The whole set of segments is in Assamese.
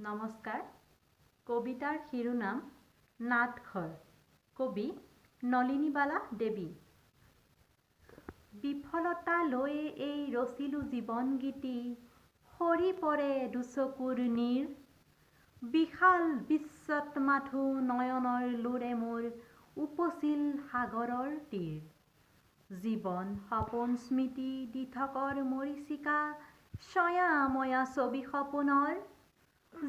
নমস্কাৰ। কবিতাৰ শিৰোনাম নাটঘৰ। কবি নলিনীবালা দেৱী। বিফলতা লৈ এই ৰচিলো জীৱন গীতি, সৰি পৰে দুচকুৰ নীৰ। বিশাল বিশ্বত মাথো নয়নৰ লোৰে মোৰ, উপচিল সাগৰৰ তীৰ। জীৱন সপোন স্মৃতি দিঠকৰ মৰীচিকা, ছয়াময়া ছবি সপোনৰ।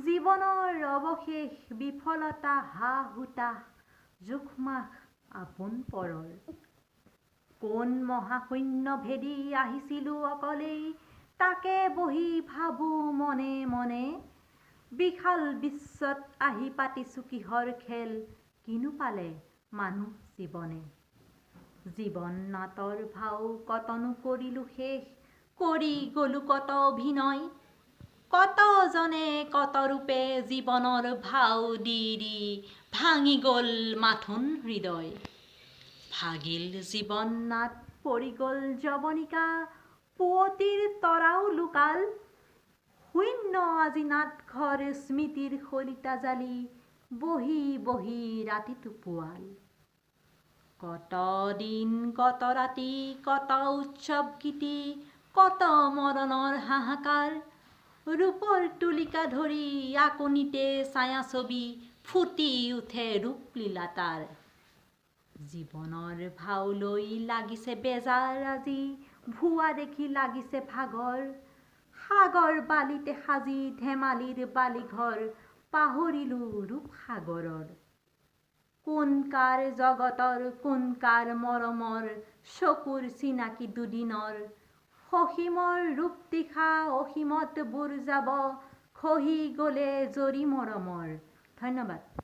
জীৱনৰ অৱশেষ বিফলতা হা-হুতাশ, জোখ-মাখ আপোন পৰৰ। কোন মহাশূন্য ভেদি আহিছিলো অকলেই, তাকে বহি ভাবো মনে মনে। বিশাল বিশ্বত আহি পাতিছো কিহৰ খেল, কিনো পালে মানুহ জীৱনে। জীৱন নাটৰ ভাও কতনো কৰিলো শেষ, কৰি গলো কত অভিনয়। কতজনে কত ৰূপে জীৱনৰ ভাও দি দি ভাঙি গল মাথোন হৃদয়। ভাগিল জীৱন নাট পৰি গল যৱনিকা, পুৱতিৰ তৰাও লুকাল। শূন্য আজি নাটঘৰ স্মৃতিৰ শলিতা জালি, বহি বহি ৰাতিটো পুৱাল। কত দিন কত ৰাতি কত উৎসৱ গীতি, কত মৰণৰ হাহাকাৰ। ৰূপৰ তুলিকা ধৰি আকুনিতে ছায়াছবি, ফুটি উঠে ৰূপলীলা তাৰ। জীৱনৰ ভাও লৈ লাগিছে বেজাৰ আজি, ভুৱা দেখি লাগিছে ভাগৰ। সাগৰ বালিতে সাজি ধেমালিৰ বালিঘৰ, পাহৰিলো ৰূপ সাগৰৰ। কোন কাৰ জগতৰ কোন কাৰ মৰমৰ, চকুৰ চিনাকি দুদিনৰ। সসীমৰ ৰূপ দিখা অসীমত বুৰ যাব, খহি গলে জৰি মৰমৰ। ধন্যবাদ।